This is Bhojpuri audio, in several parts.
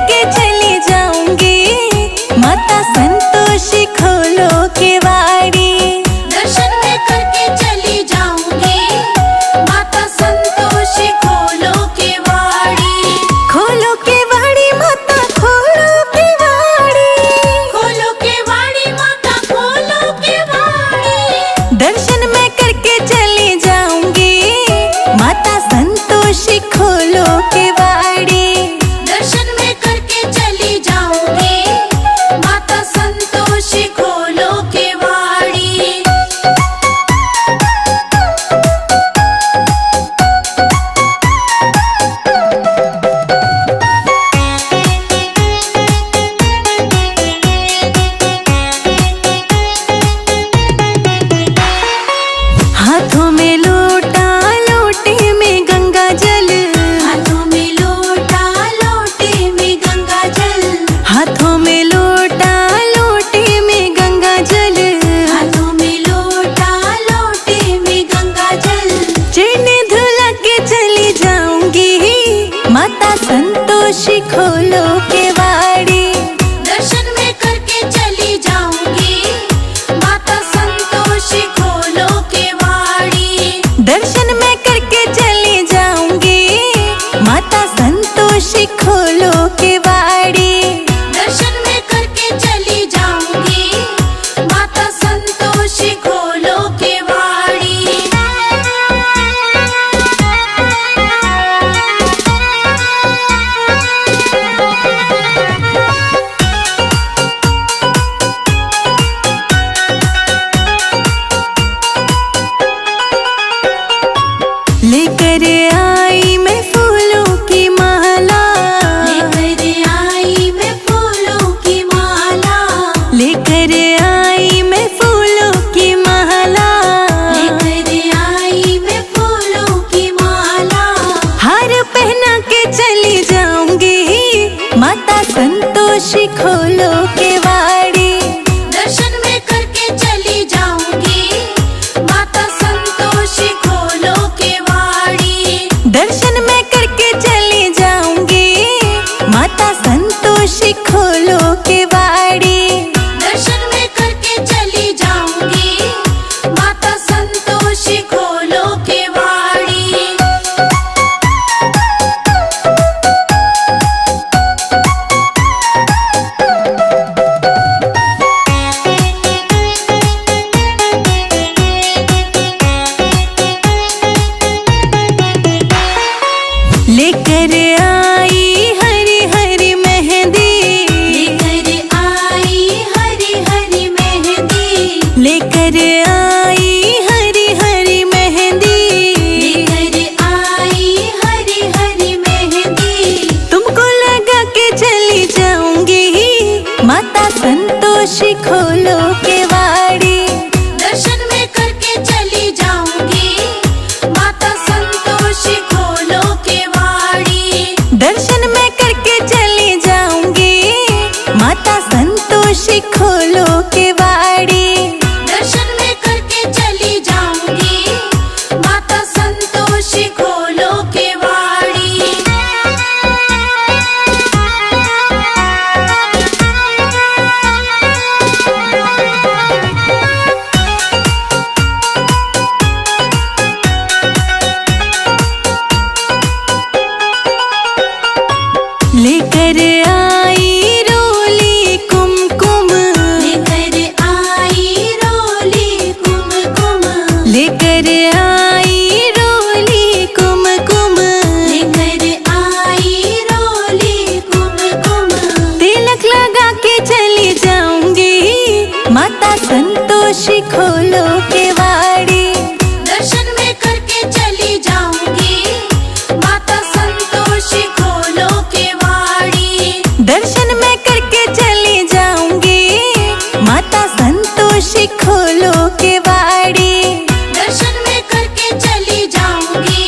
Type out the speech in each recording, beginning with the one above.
करके चली जाऊंगी, माता संतोषी खोलो केवाड़ी। दर्शन मैं करके चली जाऊंगी, माता संतोषी खोलो केवाड़ी। खोलो केवाड़ी माता खोलो केवाड़ी, खोलो केवाड़ी माता खोलो केवाड़ी। दर्शन मैं करके चली जाऊंगी, माता संतोषी खोलो केवाड़ी। दर्शन मैं करके चली जाऊंगी, माता संतोषी खोलो केवाड़ी। हाथों में लोटा लोटे में गंगा जल, हाथों में लोटा लोटे में गंगा जल। हाथों में लोटा लोटे में गंगा जल। हाथों में लोटा लोटे में गंगा जल। चरण धुला के चली जाऊंगी, माता संतोषी खोलो केवाड़ी। दर्शन मैं करके चली जाऊंगी, माता संतोषी खोलो केवाड़ी। दर्शन मैं करके चली जाऊंगी, माता संतोषी खोलो केवाड़ी। दर्शन मैं करके चली जाऊंगी, माता संतोषी खोलो केवाड़ी। लेकर आई मैं फूलों की माला, लेकर आई मैं फूलों की माला। लेकर आई मैं फूलों की माला। लेकर आई मैं फूलों की माला। हार पहना के चली जाऊंगी, माता संतोषी खोलो केवाड़ी। दर्शन मैं करके चली जाऊंगी, माता संतोषी खोलो केवाड़ी। दर्शन मैं करके चली जाऊंगी, माता संतोषी खोलो केवाड़ी। दर्शन मैं करके चली जाऊंगी, माता संतोषी खोलो केवाड़ी। लेकर आई हरी हरी मेहंदी, लेकर आई हरी हरी मेहंदी। लेकर आई हरी हरी मेहंदी। लेकर आई हरी हरी मेहंदी। तुमको लगा के चली जाऊंगी, माता संतोषी खोलो केवाड़ी। दर्शन मैं करके चली जाऊंगी, माता संतोषी खोलो केवाड़ी। दर्शन मैं करके चली जाऊंगी, माता संतोषी खोलो केवाड़ी। दर्शन मैं करके चली जाऊंगी, माता संतोषी खोलो केवाड़ी। लेकर आई रोली कुमकुम, लेकर आई रोली कुमकुम। लेकर आई रोली कुमकुम। लेकर आई रोली कुमकुम। तिलक लगा के चली जाऊंगी, माता संतोषी खोलो केवाड़ी। दर्शन मैं करके चली जाऊंगी, माता संतोषी खोलो केवाड़ी। दर्शन मैं करके चली जाऊंगी, माता संतोषी खोलो केवाड़ी। दर्शन मैं करके चली जाऊंगी,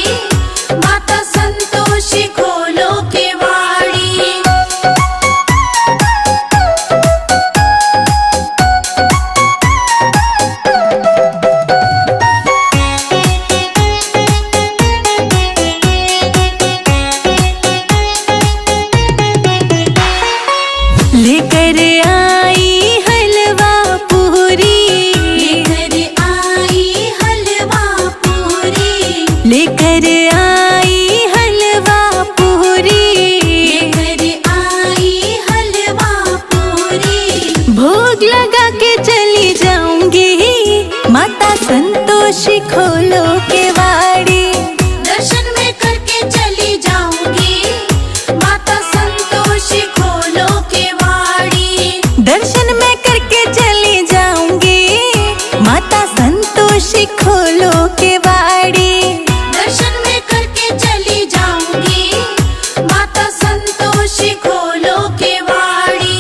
माता संतोषी खोलो केवाड़ी। लेकर आई हलवा पूरी, लेकर आई हलवा पूरी, लेकर आई हलवा पूरी, लेकर आई हलवा पूरी। भोग लगा के चली जाऊंगी, माता संतोषी खोलो केवाड़ी। दर्शन में करके चली जाऊंगी, माता संतोषी खोलो केवाड़ी। दर्शन में करके चली जाऊंगी, माता संतोषी खोलो केवाड़ी। दर्शन में करके चली जाऊंगी, माता संतोषी खोलो केवाड़ी।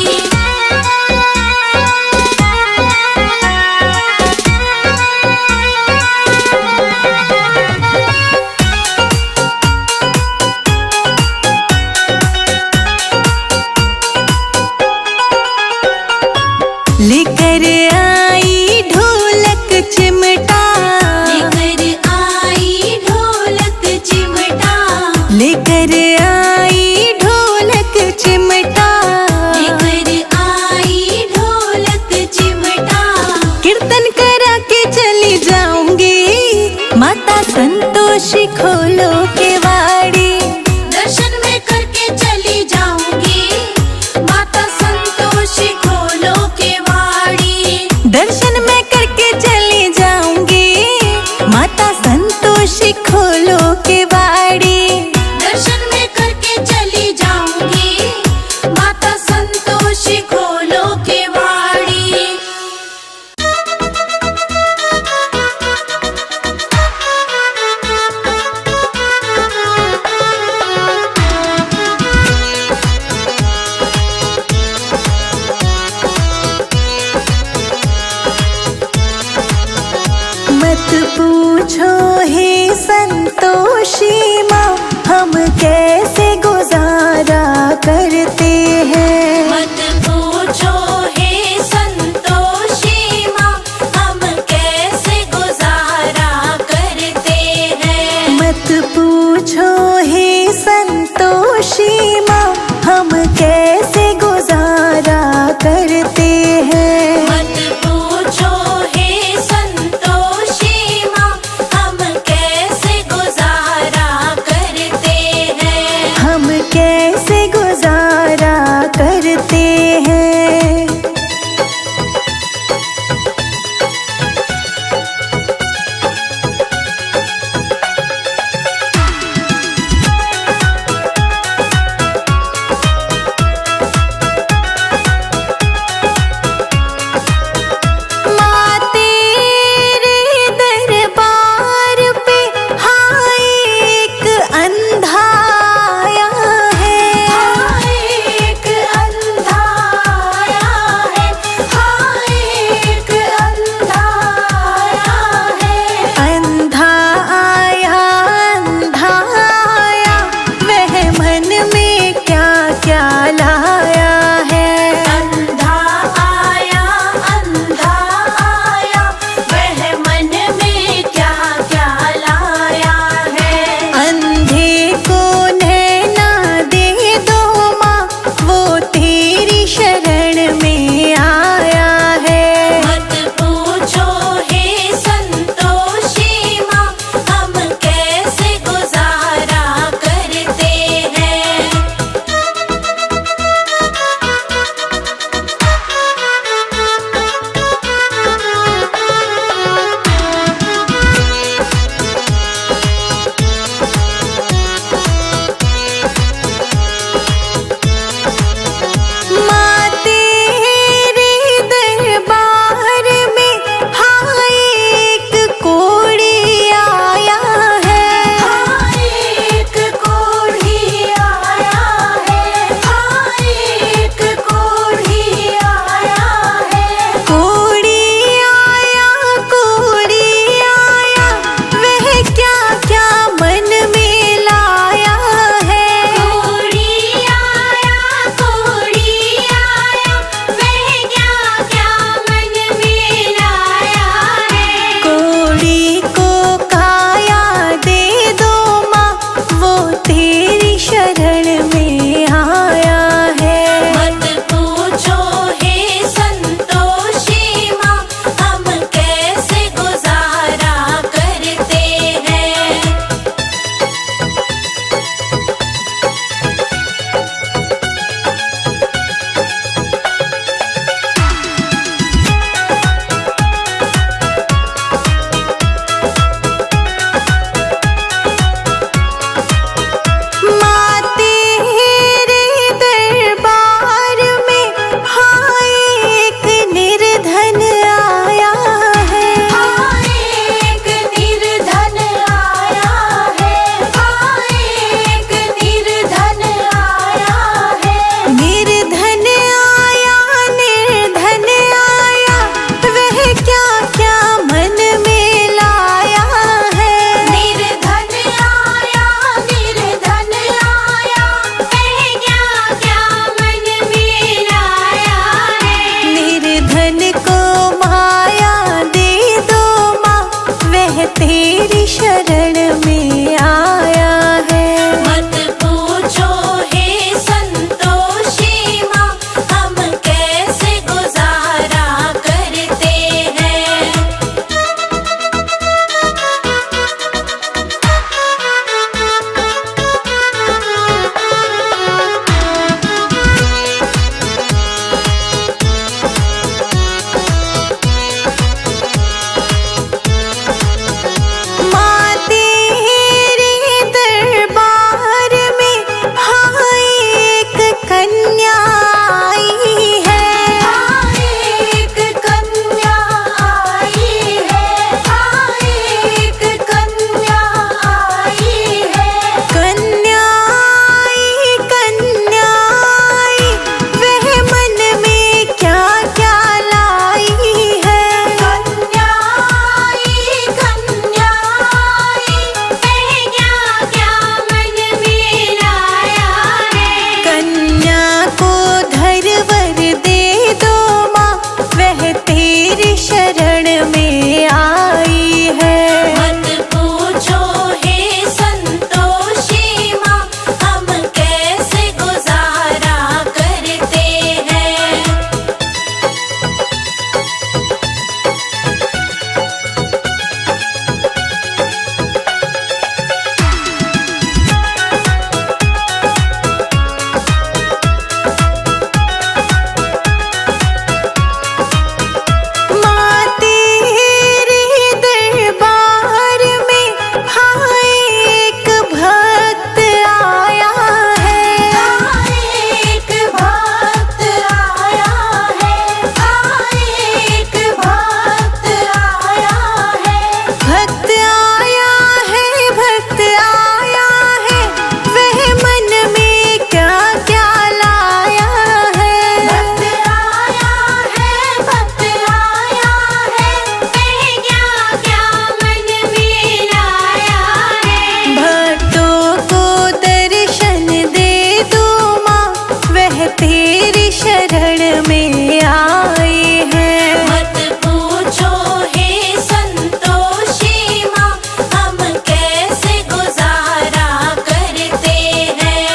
शरण में आए हैं। मत पूछो हे संतोषी माँ, हम कैसे गुजारा करते हैं।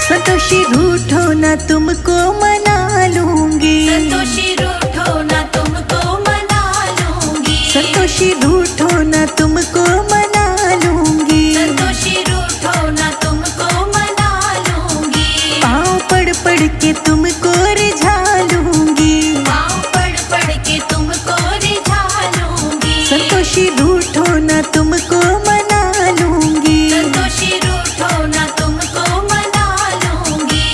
संतोषी रूठो ना तुमको मना लूंगी। संतोषी रूठो ना तुमको मना लूंगी। संतोषी रूठो ना तुमको मना लूंगी। संतोषी रूठो ना तुमको मना लूंगी। पाँव पड़ पड़ के तुमको रिझा लूंगी। पाँव पड़ पड़ के तुमको रिझा लूंगी। संतोषी रूठो ना तुमको मना लूंगी। संतोषी रूठो ना तुमको मना लूंगी।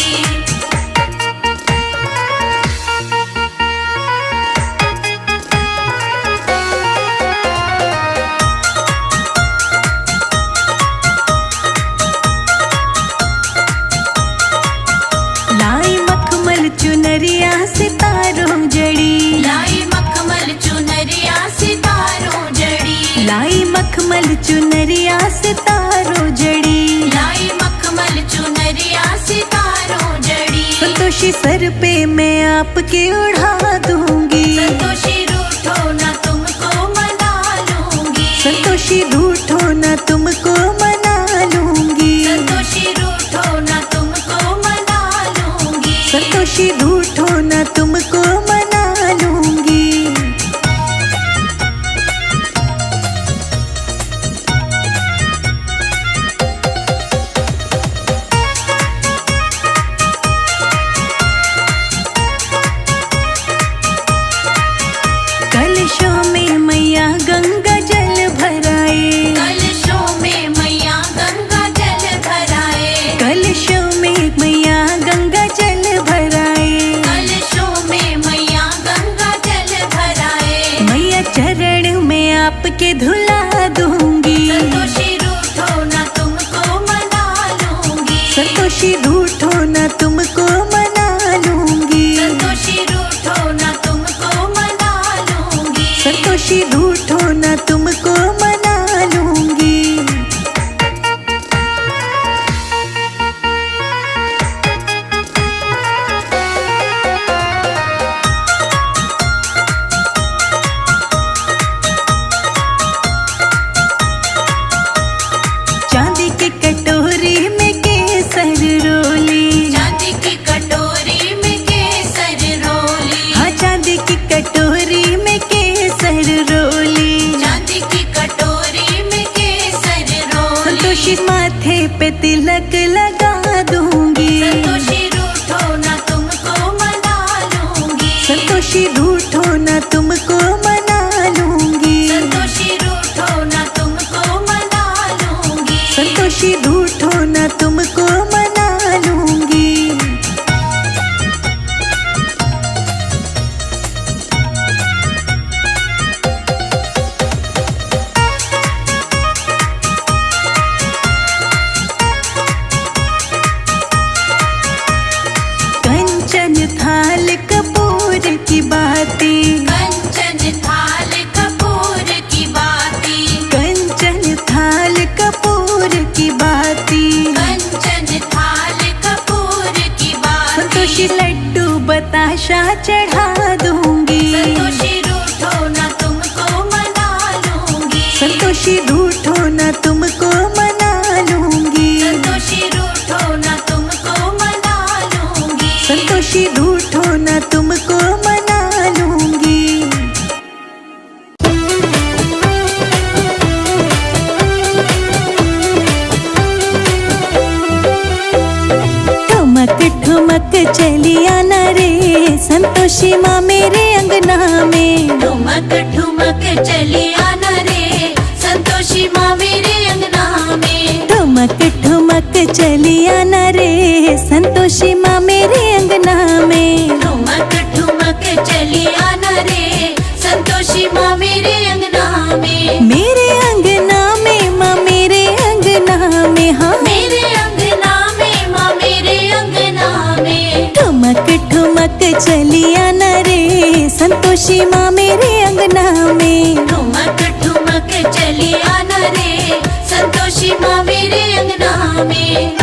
लाई मखमल चुनरिया सितारों जड़ी। लाई मखमल चुनरिया सितारों जड़ी। लाई मखमल चुनरिया सितारों जड़ी। लाई मखमल चुनरिया सितारों जड़ी। संतोषी सर पे मैं आपके उड़ा दूंगी। संतोषी रूठो ना तुमको मना लूंगी। संतोषी रूठो ना तुमको मना लूंगी। संतोषी रूठो ना तुमको मना लूंगी। संतोषी रूठो ना तुमको मना लूंगी। कलशों में मैया गंगा जल भराए। कलशों में मैया गंगा जल भराए। कलशों में मैया गंगा जल भराए। कलशों में मैया गंगा जल भराए। मैया चरण में आपके धुला दूंगी। संतोषी रूठो ना तुमको मना लूंगी। संतोषी रूठो ना तुमको मना लूंगी। संतोषी रूठो ना तुमको मना लूंगी। संतोषी रूठो ना तुमको मना लूंगी। चांदी की कटोरी में केसर रोली। चांदी की कटोरी में केसर रोली। हाँ चांदी की कटोरी में केसर रोली। चांदी की कटोरी में केसर रोली। संतोषी माथे पे तिलक लगा दूंगी। संतोषी रूठो ना तुमको मना लूंगी। संतोषी रूठो ना तुमको मना लूंगी। संतोषी रूठो ना तुमको मना लूंगी। संतोषी रूठो ना तुमको मना लूंगी। कंचन थाल कपूर की बाती। कंचन थाल कपूर की बाती। कंचन थाल कपूर की बाती। कंचन थाल कपूर की बाती। संतोषी लड्डू बताशा चढ़ा दूंगी। संतोषी रूठो ना तुमको मना लूंगी। संतोषी रूठो ना तुमको मना लूंगी। संतोषी रूठो ना तुमको मना लूंगी। संतोषी रूठो ना तुमको मना लूंगी। ठुमक ठुमक चली आना रे संतोषी माँ मेरे अंगना में। ठुमक ठुमक चली आना रे संतोषी माँ मेरे अंगना में। ठुमक ठुमक चली आना रे संतोषी माँ मेरे अंगना में। ठुमक ठुमक चली आना रे संतोषी माँ मेरे अंगना में। मेरे अंगना में माँ मेरे अंगना में। हाँ मेरे अंगना में माँ मेरे अंगना में। ठुमक ठुमक ठुमक चली आना रे संतोषी माँ मेरे अंगना में। ठुमक ठुमक चली आना रे संतोषी माँ मेरे अंगना में।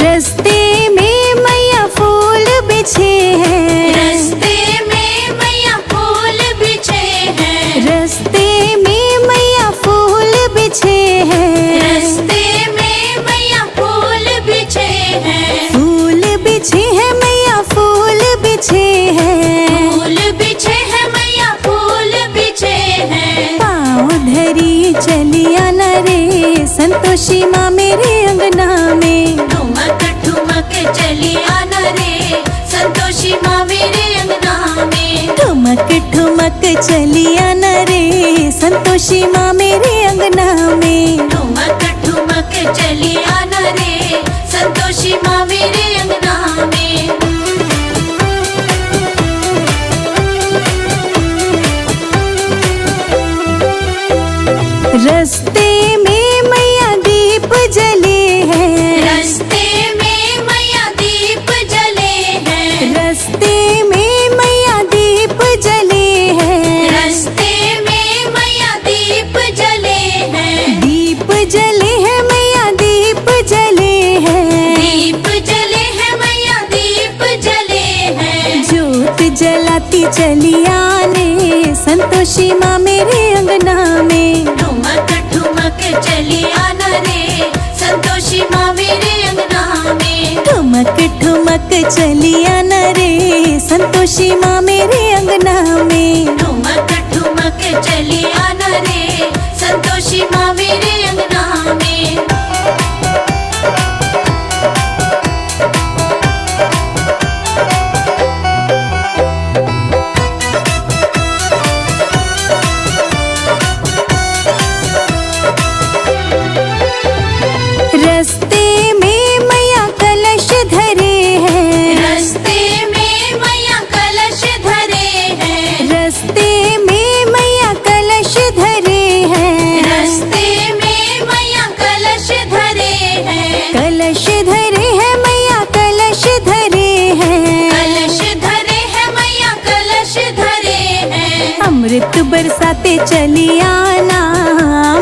रस्ते में मैया फूल बिछे हैं, रस्ते में मैया फूल बिछे हैं, रस्ते में मैया फूल बिछे हैं, रस्ते में मैया फूल बिछे हैं, फूल बिछे हैं मैया फूल बिछे हैं, फूल बिछे हैं मैया फूल बिछे हैं। पाँव धरी चली आना रे संतोषी माँ मेरे अंगना में। ठुमक ठुमक चली आना रे संतोषी माँ मेरे अंगना में। ठुमक ठुमक चली आना रे संतोषी माँ मेरे अंगना में। ठुमक ठुमक चली आना रे संतोषी माँ मेरे अंगना में। रस्ते में मैया दीप जले हैं, रस्ते में मैया दीप जले हैं, रस्ते में मैया दीप जले हैं, रस्ते में मैया दीप जले हैं, दीप जले हैं मैया दीप जले हैं, दीप जले हैं मैया दीप जले हैं। ज्योत जलाती चली आने संतोषी माँ मेरे अंगना में। ठुमक ठुमक चली आना रे संतोषी माँ मेरे अंगना में। ठुमक ठुमक चली आना रे संतोषी माँ मेरे अंगना में। ठुमक ठुमक चली आना रे संतोषी माँ मेरे अंगना में। रस्ते में मैया कलश धरे हैं, रस्ते में मैया कलश धरे हैं, रस्ते में मैया कलश धरे हैं, रस्ते में मैया कलश धरे हैं, कलश धरे हैं मैया कलश धरे हैं, कलश धरे हैं मैया कलश धरे हैं। अमृत बरसाते चली आना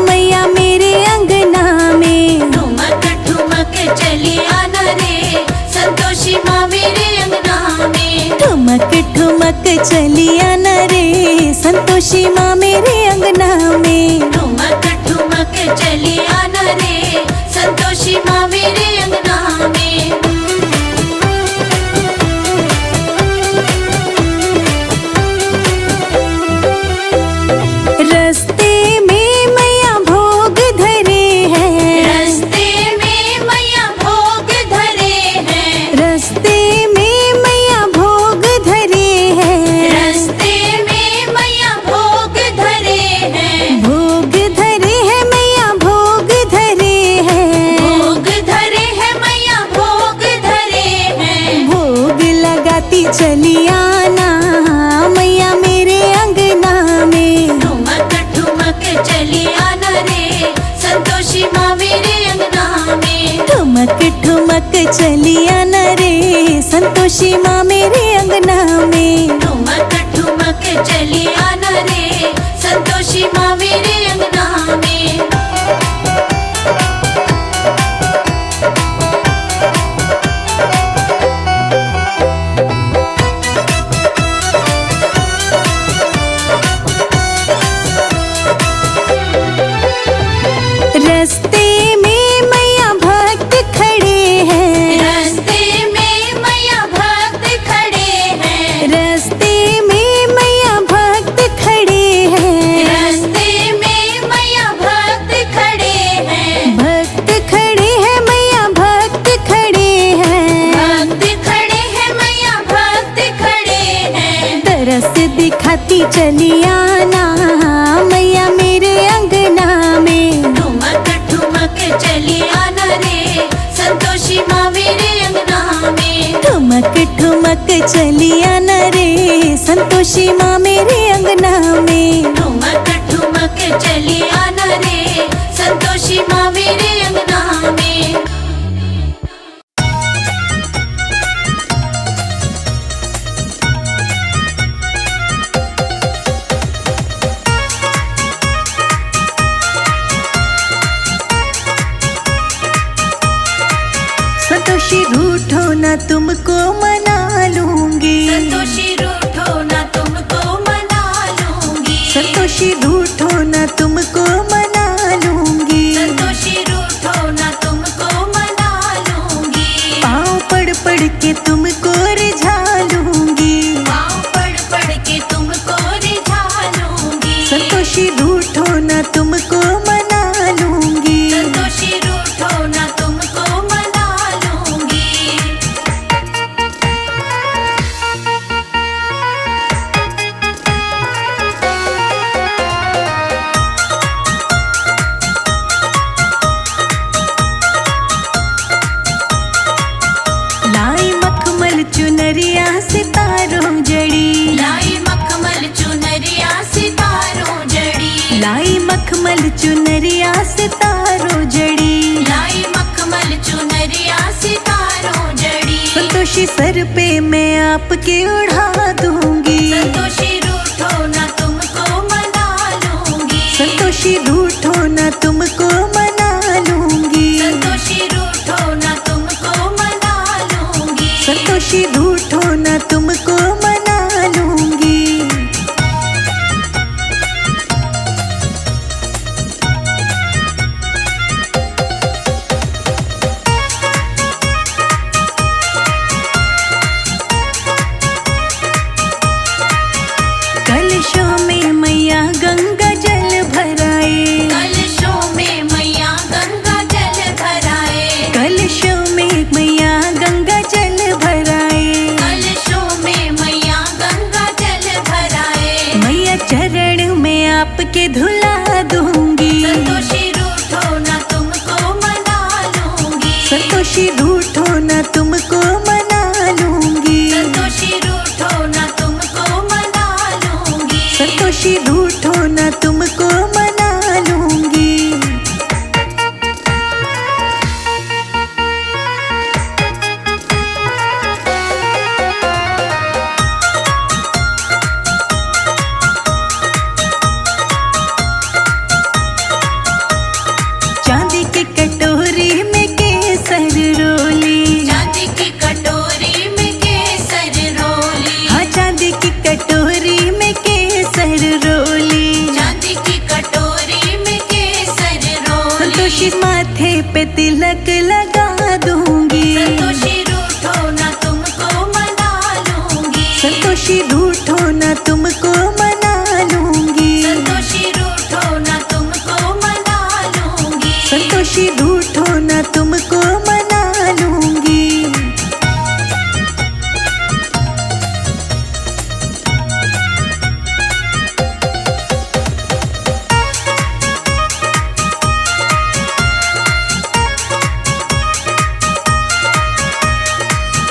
मैया मेरे अंगना में। ठुमक ठुमक चली आना रे संतोषी माँ मेरे अंगना में। ठुमक ठुमक चली आना रे संतोषी माँ मेरे अंगना में। ठुमक ठुमक चली आना रे संतोषी माँ मेरे अंगना में। रस्ते में मैया भोग धरे हैं, रस्ते में मैया भोग धरे हैं, रस्ते में मैया भोग धरे हैं, रस्ते में मैया भोग धरे हैं, भोग धरे हैं मैया भोग धरे हैं, भोग धरे हैं मैया भोग धरे हैं। भोग लगाती चली आना मैया मेरे अंगना में। ठुमक ठुमक चली आना रे संतोषी माँ मेरे अंगना में। ठुमक ठुमक चली आना रे संतोषी माँ मेरे अंगना में। ठुमक ठुमक चली आना रे संतोषी माँ मेरे अंगना में। रस्ते में मैया भक्त खड़े हैं, रस्ते में मैया भक्त खड़े हैं, रस्ते में मैया भक्त खड़े हैं, रस्ते में मैया भक्त खड़े हैं, भक्त खड़े हैं मैया भक्त खड़े हैं, भक्त खड़े हैं मैया भक्त खड़े हैं। तरस दिखाती चली आना मैया मेरे अंगना में। ठुमक ठुमक चली आना रे संतोषी माँ मेरे अंगना में। ठुमक ठुमक चलिया न रे संतोषी माँ मेरे अंगना में। ठुमक ठुमक चली आना रे संतोषी माँ मेरे अंगना में। संतोषी रूठो ना तुमको मना लूंगी। संतोषी रूठो ना तुमको मना लूंगी। संतोषी रूठो ना तुमको मना लूंगी। संतोषी रूठो ना तुमको मना लूंगी। पाँव पड़ के तुमको रिझा लूंगी। पाँव पड़ के तुमको रिझा लूंगी। संतोषी रूठो ना तुमको मना लूंगी। संतोषी रूठो ना तुमको मना लूंगी। लाई मखमल चुनरिया सितारों जड़ी। लाई मखमल चुनरिया सितारों जड़ी। लाई मखमल चुनरिया सितारों जड़ी। लाई मखमल चुनरिया सितारों जड़ी। संतोषी सर पे मैं आपके उड़ा दूंगी। संतोषी रूठो ना तुमको मना लूंगी। संतोषी रूठो ना तुमको मना लूंगी। संतोषी रूठो ना तुमको मना लूंगी। संतोषी रूठो ना तुमको मना लूंगी। कलशों में मैया गंगा जल भराए। कलशों में मैया गंगा जल भराए। कलशों में मैया गंगा जल भराए। कलशों में मैया गंगा जल भराए। मैया चरण में आपके धुला दूंगी। संतोषी रूठो ना तुमको मना लूंगी। संतोषी रूठो ना तुमको मना लूंगी। संतोषी रूठो ना तुमको मना लूंगी। संतोषी रूठो ना तुमको मना लूंगी। चांदी की कटोरी में केसर रोली। चांदी की कटोरी में केसर रोली। हाँ चांदी की कटोरी में केसर रोली। चांदी की कटोरी में केसर रोली। संतोषी माथे पे तिलक लगा दूंगी। संतोषी रूठो ना तुमको मना लूंगी। संतोषी रूठो ना तुमको मना लूंगी। संतोषी रूठो ना तुमको मना लूंगी। संतोषी रूठो ना तुमको मना लूंगी।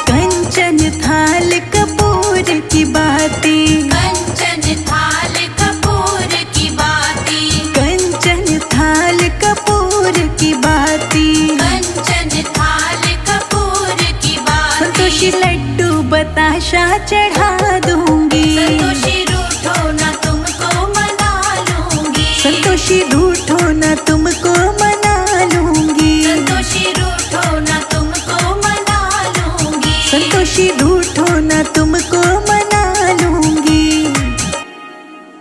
कंचन थाल कपूर की बाती। कंचन थाल कपूर की बाती। कंचन थाल कपूर की बाती। कंचन थाल कपूर की बाती। संतोषी लड्डू बताशा चढ़ा दूंगी। संतोषी रूठो ना तुमको मना लूंगी। संतोषी रूठो ना तुमको मना लूंगी। संतोषी रूठो ना तुमको मना लूंगी। संतोषी रूठो ना तुमको